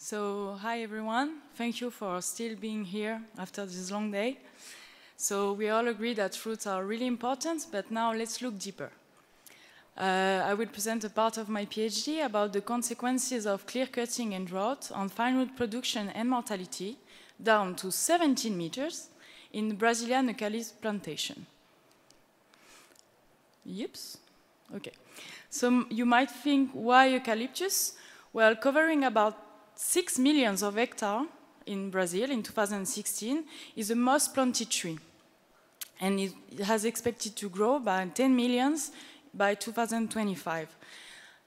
So, hi everyone. Thank you for still being here after this long day. So, we all agree that fruits are really important, but now let's look deeper. I will present a part of my PhD about the consequences of clear cutting and drought on fine root production and mortality, down to 17 meters, in Brazilian eucalyptus plantation. Yips. Okay. So you might think, why eucalyptus? Well, covering about 6 million of hectares in Brazil in 2016 is the most planted tree. And it has expected to grow by 10 millions by 2025.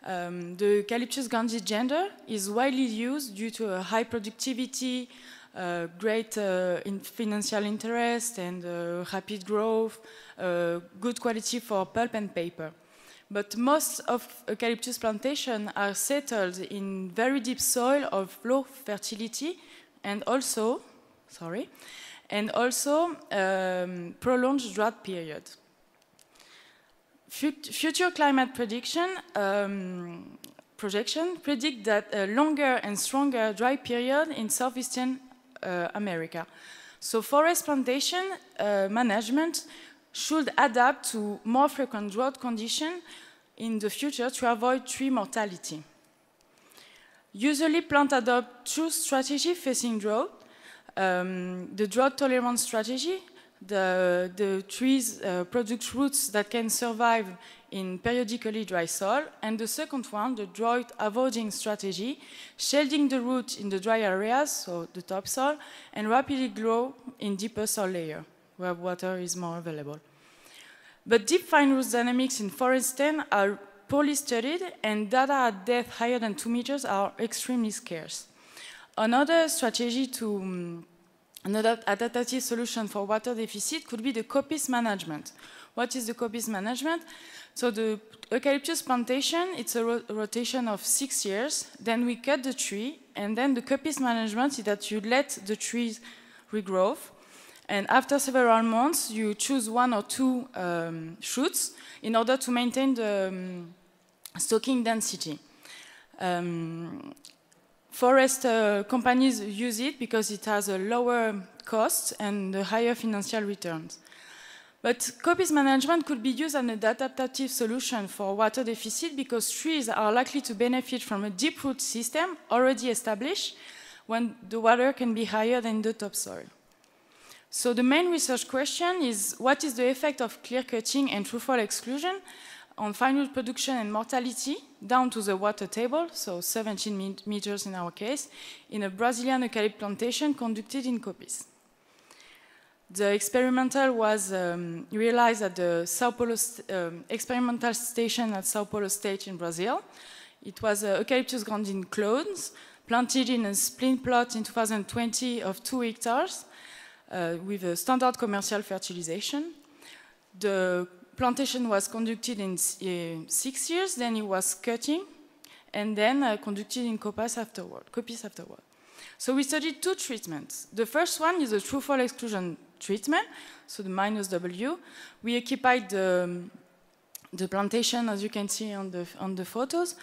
The Eucalyptus grandis gender is widely used due to a high productivity, great financial interest, and rapid growth, good quality for pulp and paper. But most of eucalyptus plantations are settled in very deep soil of low fertility and also, prolonged drought period. Future climate projection predict that a longer and stronger dry period in southeastern America. So forest plantation management should adapt to more frequent drought conditions in the future to avoid tree mortality. Usually, plants adopt two strategies facing drought. The drought-tolerant strategy, the trees produce roots that can survive in periodically dry soil, and the second one, the drought-avoiding strategy, shielding the root in the dry areas, so the topsoil, and rapidly grow in deeper soil layer, where water is more available. But deep fine root dynamics in forest stand are poorly studied, and data at depth higher than 2 meters are extremely scarce. Another strategy another adaptive solution for water deficit could be the coppice management. What is the coppice management? So the eucalyptus plantation, it's a rotation of 6 years. Then we cut the tree, and then the coppice management is that you let the trees regrow. And after several months, you choose 1 or 2 shoots in order to maintain the stocking density. Forest companies use it because it has a lower cost and a higher financial returns. But coppice management could be used as an adaptive solution for water deficit because trees are likely to benefit from a deep root system already established when the water can be higher than the topsoil. So the main research question is, what is the effect of clear cutting and truffle exclusion on fine root production and mortality down to the water table, so 17 meters in our case, in a Brazilian eucalypt plantation conducted in coppice. The experimental was realized at the Sao Paulo experimental station at Sao Paulo State in Brazil. It was Eucalyptus grandis clones planted in a splint plot in 2020 of 2 hectares with a standard commercial fertilization. The plantation was conducted in 6 years, then it was cutting, and then conducted in coppice afterward. So we studied 2 treatments. The first one is a truffle exclusion treatment, so the -W. We occupied the plantation, as you can see on the photos,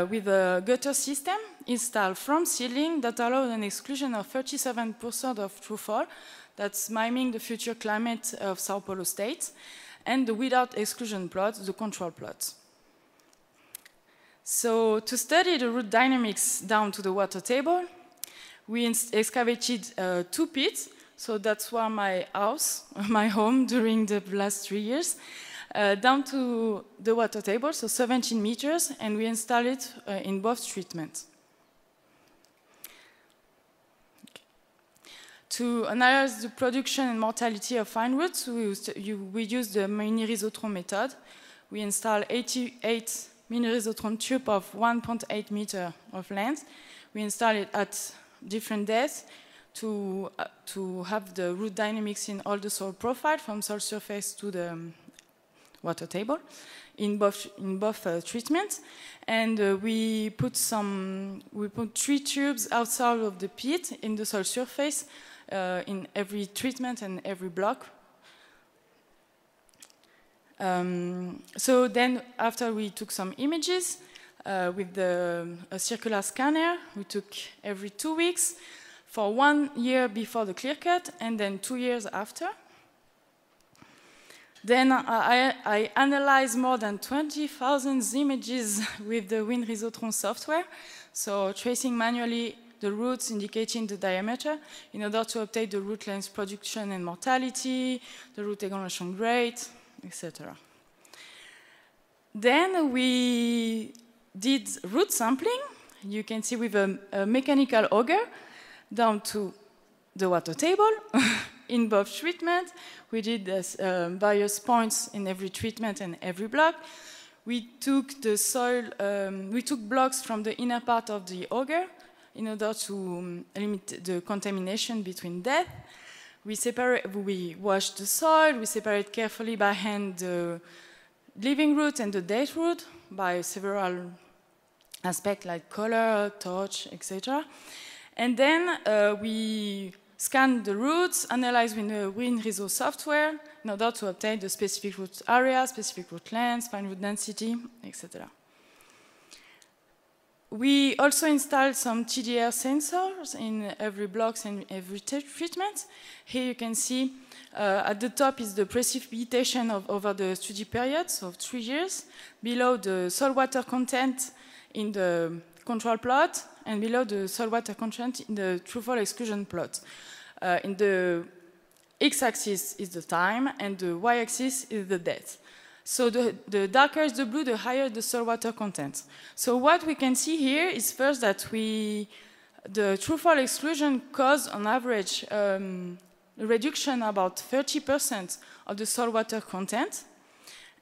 with a gutter system installed from seedling that allowed an exclusion of 37% of truffle, that's miming the future climate of Sao Paulo State, and the without exclusion plots, the control plots. So to study the root dynamics down to the water table, we excavated 2 pits. So that's where my house, my home during the last 3 years, down to the water table, so 17 meters, and we installed it in both treatments. To analyze the production and mortality of fine roots, we used the mini-rhizotron method. We installed 88 mini-rhizotron tubes of 1.8 meter of length. We installed it at different depths to have the root dynamics in all the soil profile, from soil surface to the water table, in both treatments. And we put 3 tubes outside of the pit in the soil surface in every treatment and every block. So then, after we took some images, with a circular scanner. We took every 2 weeks for 1 year before the clear cut and then 2 years after. Then I analyzed more than 20,000 images with the WinRisotron software, so tracing manually the roots indicating the diameter in order to update the root length production and mortality, the root elongation rate, etc. Then we did root sampling. You can see with a mechanical auger down to the water table. In both treatments, we did this, various points in every treatment and every block. We took the soil, we took blocks from the inner part of the auger in order to limit the contamination between depth. We washed the soil, we separate carefully by hand the living root and the dead root by several aspects like color, touch, etc. And then we scan the roots, analyze with the WinRiso software in order to obtain the specific root area, specific root length, fine root density, etc. We also installed some TDR sensors in every blocks and every treatment. Here you can see at the top is the precipitation over the study period, so 3 years. Below the soil water content in the control plot, and below the soil water content in the true-fall exclusion plot. In the x-axis is the time, and the y-axis is the depth. So the darker is the blue, the higher the soil water content. So what we can see here is first that the true-fall exclusion caused on average a reduction about 30% of the soil water content.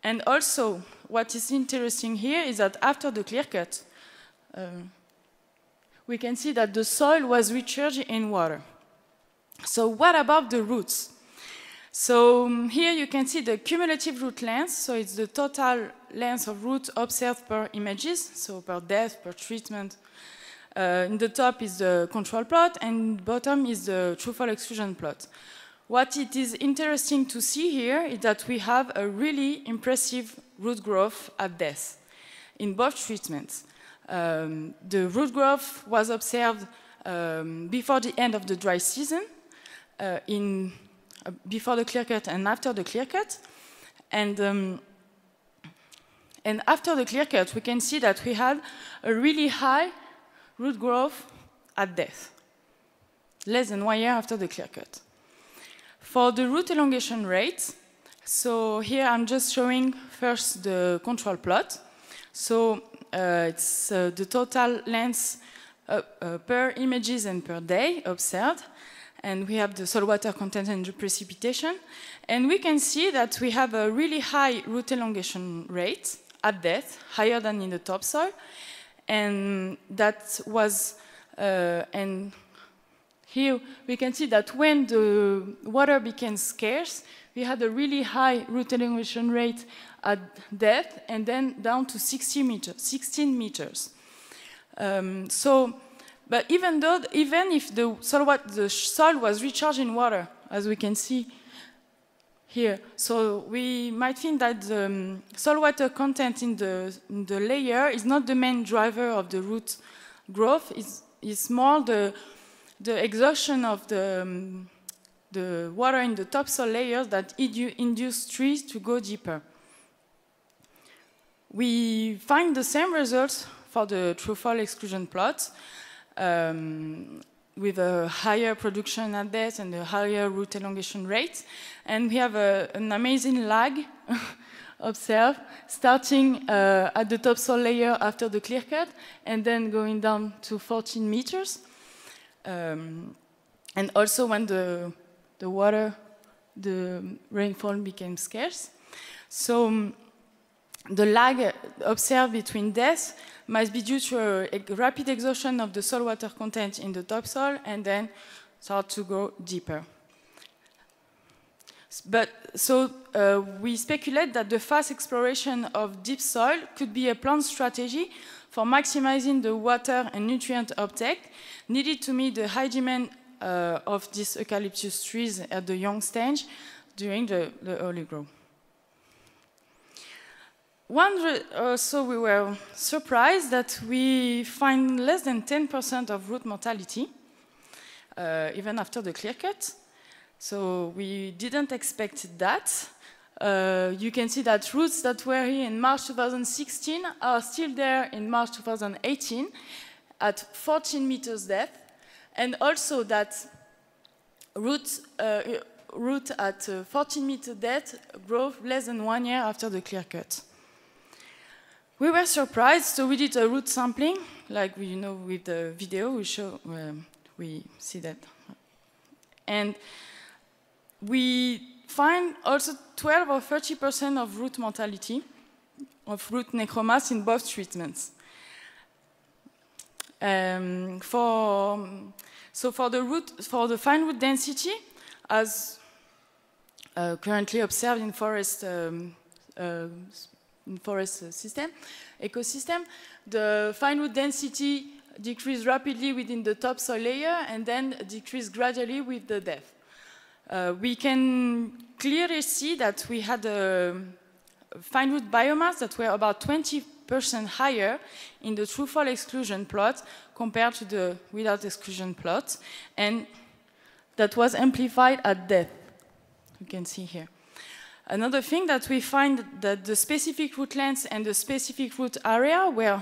And also, what is interesting here is that after the clear cut, we can see that the soil was recharged in water. So what about the roots? So here you can see the cumulative root length, so it's the total length of root observed per images, so per depth, per treatment. In the top is the control plot, and bottom is the true-fall exclusion plot. What it is interesting to see here is that we have a really impressive root growth at depth in both treatments. The root growth was observed before the end of the dry season, before the clear cut and after the clear cut. And after the clear cut, we can see that we had a really high root growth at depth, less than 1 year after the clear cut. For the root elongation rate, so here I'm just showing first the control plot. So it's the total length per images and per day observed. And we have the soil water content and the precipitation. And we can see that we have a really high root elongation rate at depth, higher than in the topsoil. And that was, and here we can see that when the water became scarce, we had a really high root elongation rate at depth and then down to 16 meters. But even if the soil was recharged in water, as we can see here, so we might think that the soil water content in the layer is not the main driver of the root growth. It's more the exhaustion of the water in the topsoil layers that induce trees to go deeper. We find the same results for the true-fall exclusion plot. With a higher production at depth and a higher root elongation rate. And we have an amazing lag observed, starting at the topsoil layer after the clear cut, and then going down to 14 meters. And also when the rainfall became scarce. So the lag observed between depths might be due to a rapid exhaustion of the soil water content in the topsoil and then start to go deeper. We speculate that the fast exploration of deep soil could be a planned strategy for maximizing the water and nutrient uptake needed to meet the high demand of these eucalyptus trees at the young stage during the early growth. So we were surprised that we find less than 10% of root mortality, even after the clear cut. So we didn't expect that. You can see that roots that were here in March 2016 are still there in March 2018 at 14 meters depth, and also that root at 14 meter depth grow less than 1 year after the clear cut. We were surprised, so we did a root sampling, like with the video we see that, and we find also 12 or 30% of root mortality, of root necromass in both treatments. For the fine root density, as currently observed in forest ecosystem, the fine root density decreased rapidly within the topsoil layer and then decreased gradually with the depth. We can clearly see that we had a fine root biomass that were about 20% higher in the true fall exclusion plot compared to the without exclusion plot, and that was amplified at depth. You can see here. Another thing that we find that the specific root length and the specific root area were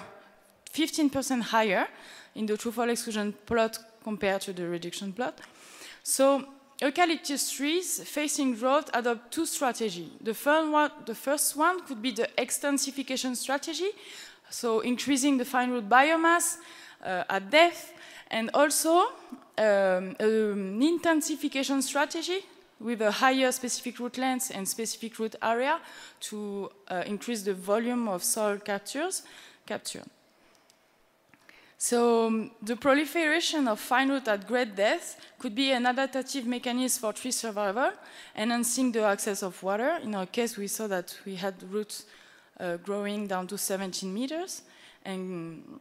15% higher in the true fall exclusion plot compared to the reduction plot. So eucalyptus trees facing growth adopt two strategies. The first one could be the extensification strategy, so increasing the fine root biomass at depth, and also an intensification strategy with a higher specific root length and specific root area to increase the volume of soil capture. So the proliferation of fine root at great depth could be an adaptive mechanism for tree survival, enhancing the access of water. In our case, we saw that we had roots growing down to 17 meters, and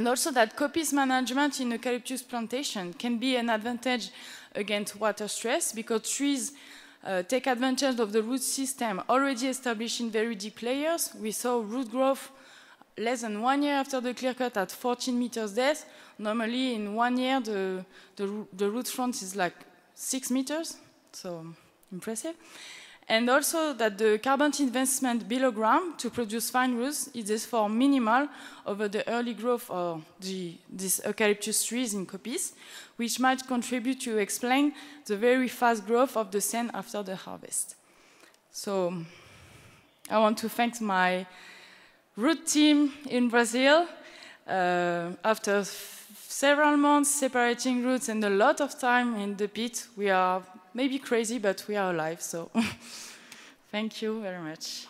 also that coppice management in eucalyptus plantation can be an advantage against water stress, because trees take advantage of the root system already established in very deep layers. We saw root growth less than 1 year after the clear cut at 14 meters depth. Normally in 1 year the root front is like 6 meters, so impressive. And also that the carbon investment below ground to produce fine roots is therefore minimal over the early growth of these eucalyptus trees in coppice, which might contribute to explain the very fast growth of the sand after the harvest. So I want to thank my root team in Brazil. After several months separating roots and a lot of time in the pit, we are maybe crazy, but we are alive, so thank you very much.